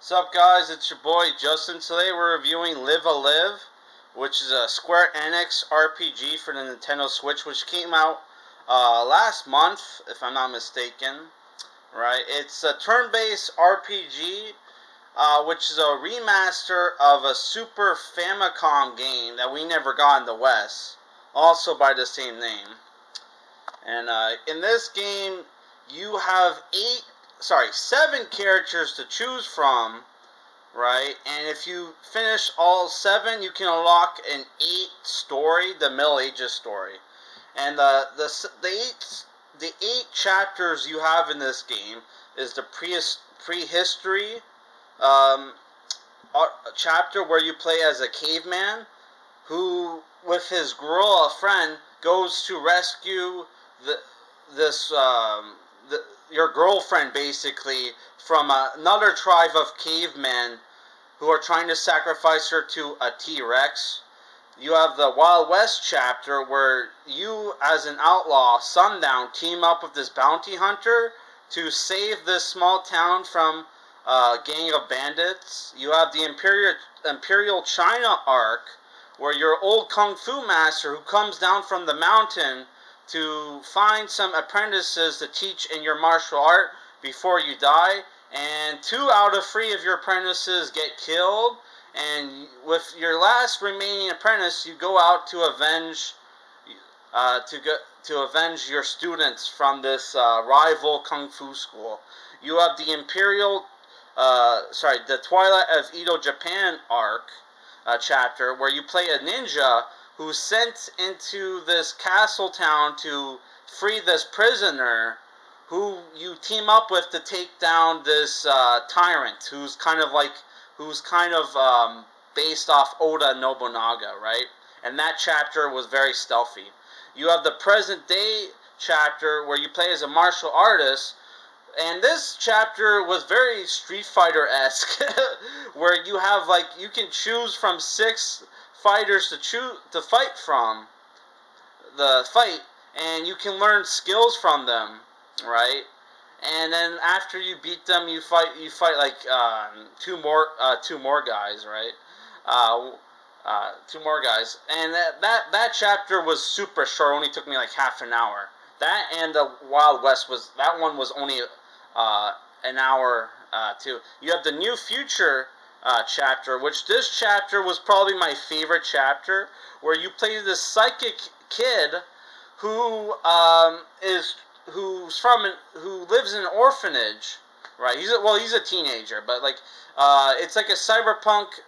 What's up, guys? It's your boy Justin. Today we're reviewing Live a Live, which is a Square Enix RPG for the Nintendo Switch, which came out last month, if I'm not mistaken. Right? It's a turn-based RPG, which is a remaster of a Super Famicom game that we never got in the West, also by the same name. And in this game, you have 7 characters to choose from, right? And if you finish all 7, you can unlock an 8 story, the Middle Ages story. And the 8 chapters you have in this game is the prehistory chapter, where you play as a caveman who, with his gorilla friend, goes to rescue your girlfriend, basically, from another tribe of cavemen who are trying to sacrifice her to a T-Rex. You have the Wild West chapter, where you, as an outlaw, Sundown, team up with this bounty hunter to save this small town from a gang of bandits. You have the Imperial China arc, where your old kung fu master, who comes down from the mountain to find some apprentices to teach in your martial art before you die, and 2 out of 3 of your apprentices get killed, and with your last remaining apprentice, you go out to avenge your students from this rival kung fu school. You have the the Twilight of Edo Japan arc chapter, where you play a ninja who's sent into this castle town to free this prisoner, who you team up with to take down this tyrant, who's kind of based off Oda Nobunaga, right? And that chapter was very stealthy. You have the present day chapter, where you play as a martial artist, and this chapter was very Street Fighter-esque, where you have, you can choose from 6 fighters to fight from the fight, and you can learn skills from them, right? And then after you beat them, you fight two more guys, right? 2 more guys, and that chapter was super short. Only took me like half an hour. That and the Wild West one was only an hour too. You have the New Future chapter, which this chapter was probably my favorite chapter, where you play this psychic kid who lives in an orphanage, right? He's a teenager, but it's like a cyberpunk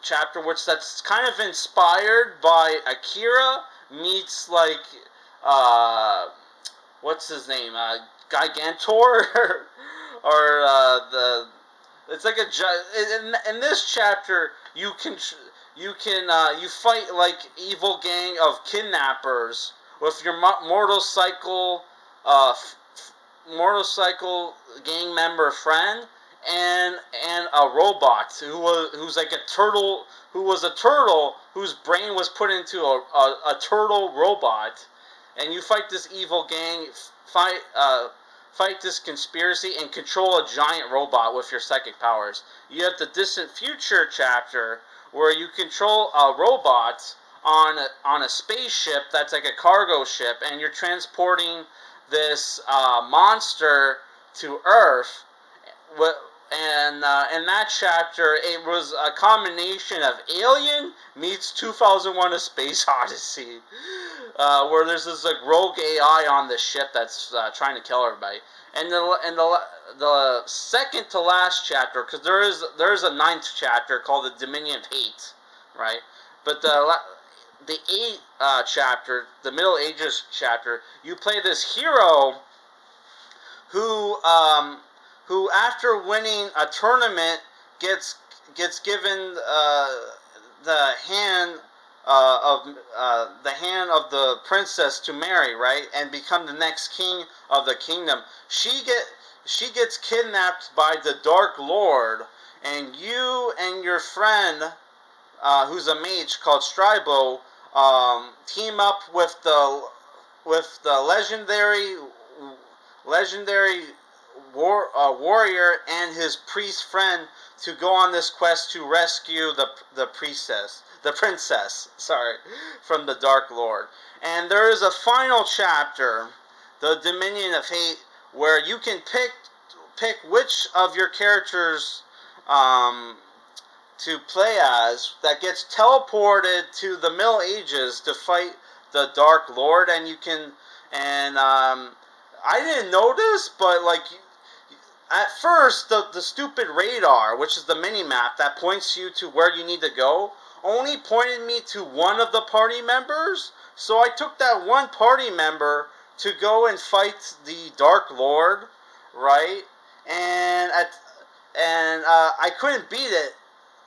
chapter, that's kind of inspired by Akira meets what's his name, Gigantor, or it's like in this chapter you fight like evil gang of kidnappers with your motorcycle gang member friend, and a robot who's like a turtle, whose brain was put into a turtle robot, and you fight this evil gang, fight this conspiracy, and control a giant robot with your psychic powers. You have the Distant Future chapter, where you control a robot on a spaceship that's like a cargo ship, and you're transporting this monster to Earth. And in that chapter, it was a combination of Alien meets 2001: A Space Odyssey, where there's this rogue AI on the ship that's trying to kill everybody. And the second to last chapter, because there is a 9th chapter called the Dominion of Hate, right? But the 8th chapter, the Middle Ages chapter, you play this hero who after winning a tournament gets given the hand of the princess to marry, right, and become the next king of the kingdom. She gets kidnapped by the Dark Lord, and you and your friend, who's a mage called Stribo, team up with the legendary warrior and his priest friend to go on this quest to rescue the princess, sorry, from the Dark Lord. And there is a final chapter, the Dominion of Hate, where you can pick which of your characters to play as that gets teleported to the Middle Ages to fight the Dark Lord, and you can I didn't notice, but like at first the stupid radar, which is the mini map that points you to where you need to go, only pointed me to one of the party members. So I took that one party member to go and fight the Dark Lord, right? And I couldn't beat it,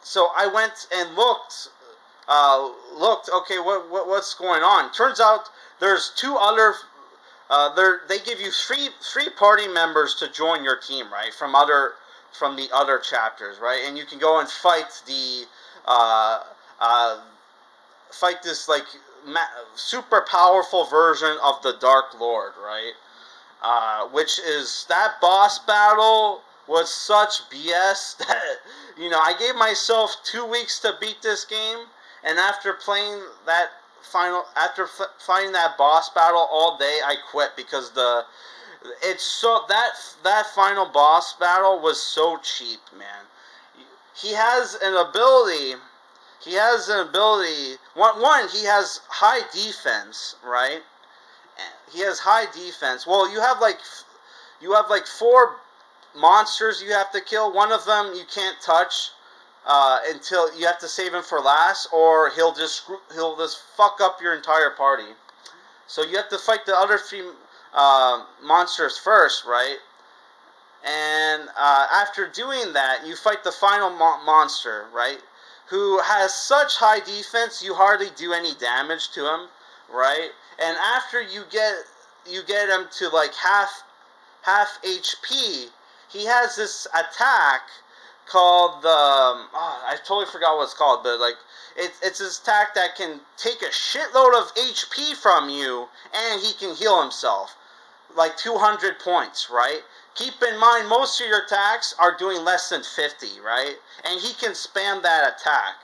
so I went and looked. Okay, what's going on? Turns out there's two other. They give you three party members to join your team, right? From the other chapters, right? And you can go and fight this like super powerful version of the Dark Lord, right? Which is, that boss battle was such BS that, I gave myself 2 weeks to beat this game, and after playing that fighting that boss battle all day, I quit because that final boss battle was so cheap, man. He has an ability. One, he has high defense, right? He has high defense. Well, you have like 4 monsters you have to kill. One of them you can't touch until you have to save him for last, or he'll just fuck up your entire party. So you have to fight the other 3 monsters first, right? And after doing that, you fight the final monster, right? Who has such high defense, you hardly do any damage to him, right? And after you get him to like half HP, he has this attack called the I totally forgot what it's called, but like it's this attack that can take a shitload of HP from you, and he can heal himself like 200 points, right? Keep in mind, most of your attacks are doing less than 50, right? And he can spam that attack.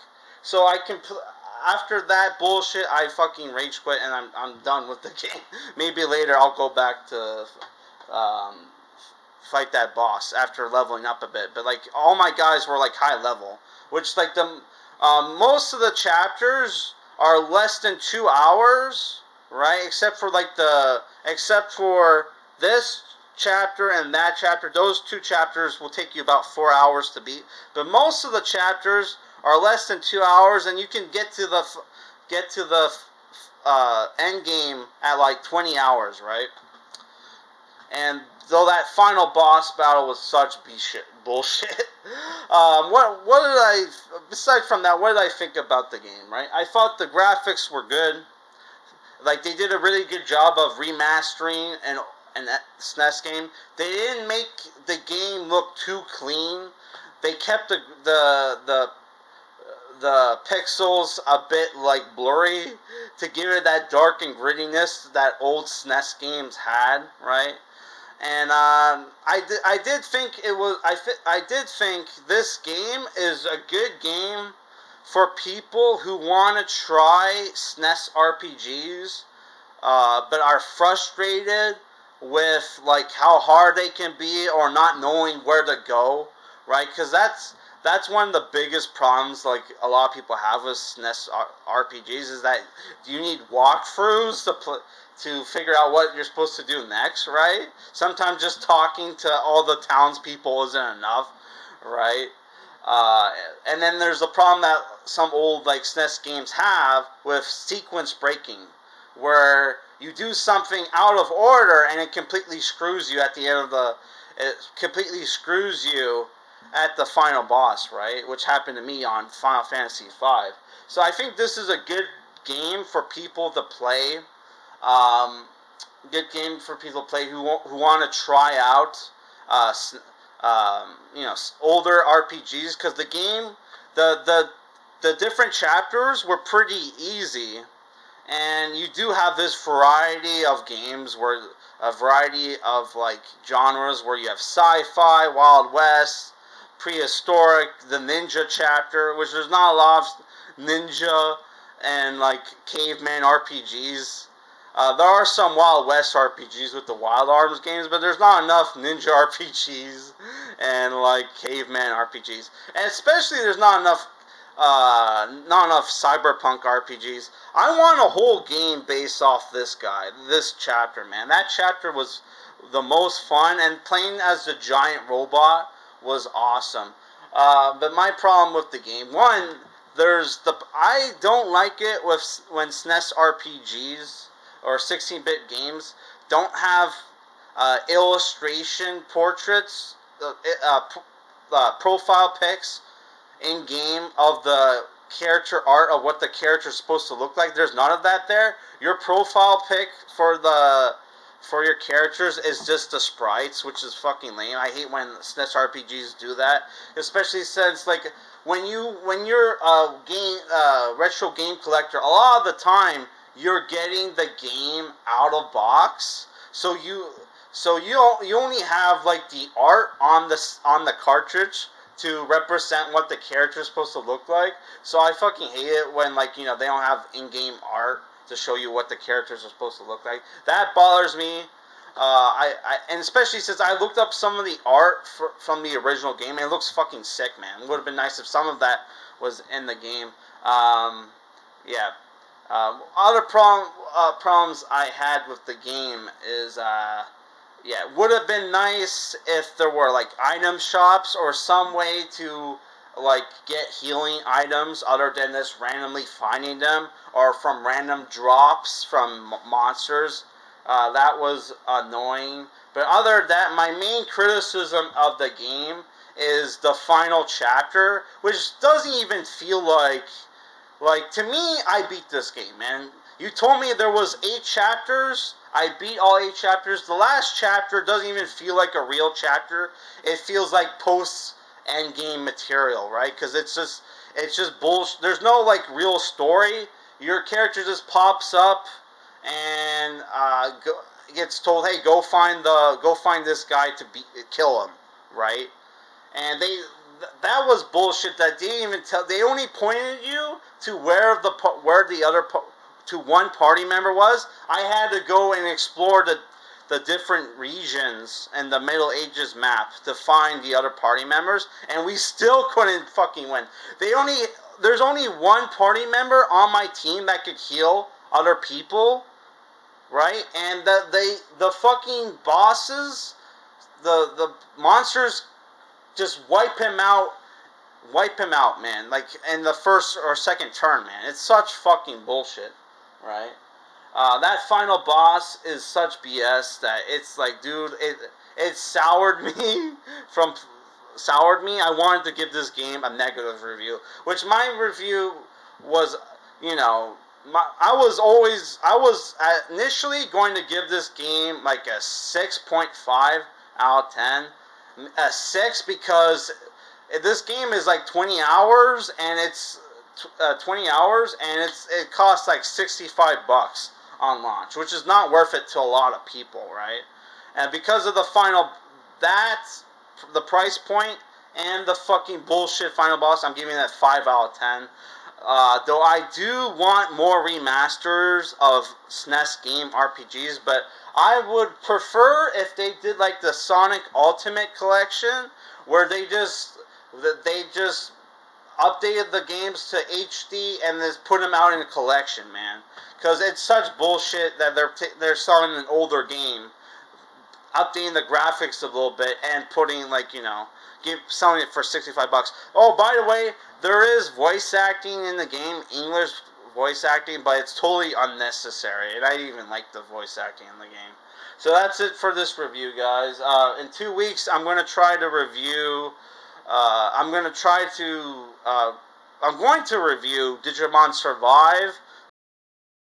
So after that bullshit, I fucking rage quit, and I'm done with the game. Maybe later I'll go back to fight that boss after leveling up a bit. But like all my guys were like high level, which like most of the chapters are less than 2 hours, right? Except for this chapter and that chapter. Those 2 chapters will take you about 4 hours to beat. But most of the chapters are less than 2 hours, and you can get to the end game at like 20 hours, right? And though that final boss battle was such bullshit, aside from that, what did I think about the game, right? I thought the graphics were good. Like, they did a really good job of remastering an SNES game. They didn't make the game look too clean. They kept the pixels a bit like blurry to give it that dark and grittiness that old SNES games had, right? And I did think this game is a good game for people who want to try SNES RPGs, but are frustrated with like how hard they can be, or not knowing where to go, right? Because that's one of the biggest problems like a lot of people have with SNES RPGs, is that you need walkthroughs to figure out what you're supposed to do next, right? Sometimes just talking to all the townspeople isn't enough, right? And then there's the problem that some old like SNES games have with sequence breaking, where you do something out of order and it completely screws you at the end of it completely screws you at the final boss, right? Which happened to me on Final Fantasy V. So I think this is a good game for people to play. Good game for people to play who want to try out, older RPGs, because the game, the different chapters were pretty easy, and you do have this variety of games where a variety of like genres where you have sci-fi, Wild West, prehistoric, the ninja chapter, which there's not a lot of ninja and like caveman RPGs. There are some Wild West RPGs with the Wild Arms games, but there's not enough ninja RPGs and like caveman RPGs, and especially there's not enough cyberpunk RPGs. I want a whole game based off this guy, this chapter, man. That chapter was the most fun, and playing as the giant robot was awesome. But my problem with the game, one, I don't like it when SNES RPGs or 16-bit games don't have illustration portraits, profile pics in game of the character art of what the character is supposed to look like. There's none of that there. Your profile pic for your characters is just the sprites, which is fucking lame. I hate when SNES RPGs do that, especially since like when you're a retro game collector, a lot of the time you're getting the game out of box, so you only have like the art on the cartridge to represent what the character is supposed to look like. So I fucking hate it when like they don't have in-game art to show you what the characters are supposed to look like. That bothers me. And especially since I looked up some of the art from the original game, and it looks fucking sick, man. It would have been nice if some of that was in the game. Yeah. Other problems I had with the game is, yeah, it would have been nice if there were like item shops or some way to like get healing items other than just randomly finding them or from random drops from monsters. That was annoying. But other than that, my main criticism of the game is the final chapter, which doesn't even feel like, to me, I beat this game, man. You told me there was 8 chapters. I beat all 8 chapters. The last chapter doesn't even feel like a real chapter. It feels like post-endgame material, right? Because it's just bullshit. There's no, like, real story. Your character just pops up and gets told, hey, go find this guy to kill him, right? And that was bullshit. That they didn't even tell. They only pointed you to where the other to one party member was. I had to go and explore the different regions and the Middle Ages map to find the other party members, and we still couldn't fucking win. There's only one party member on my team that could heal other people, right? And the fucking bosses, the monsters, just wipe him out, man. Like in the first or second turn, man. It's such fucking bullshit, right? That final boss is such BS that it's like, dude, it soured me soured me. I wanted to give this game a negative review, which my review was, I was initially going to give this game like a 6.5 out of 10. A 6 because this game is like 20 hours and it's 20 hours and it costs like $65 on launch, which is not worth it to a lot of people, right? And because of the price point and the fucking bullshit final boss, I'm giving that 5 out of 10. Though I do want more remasters of SNES game RPGs, but I would prefer if they did like the Sonic Ultimate Collection, where they just updated the games to HD and just put them out in a collection, man. Because it's such bullshit that they're selling an older game, updating the graphics a little bit and putting selling it for $65. Oh, by the way, there is voice acting in the game, English voice acting, but it's totally unnecessary, and I didn't even like the voice acting in the game. So that's it for this review, guys. In 2 weeks, I'm going to try to review. I'm going to review Digimon Survive.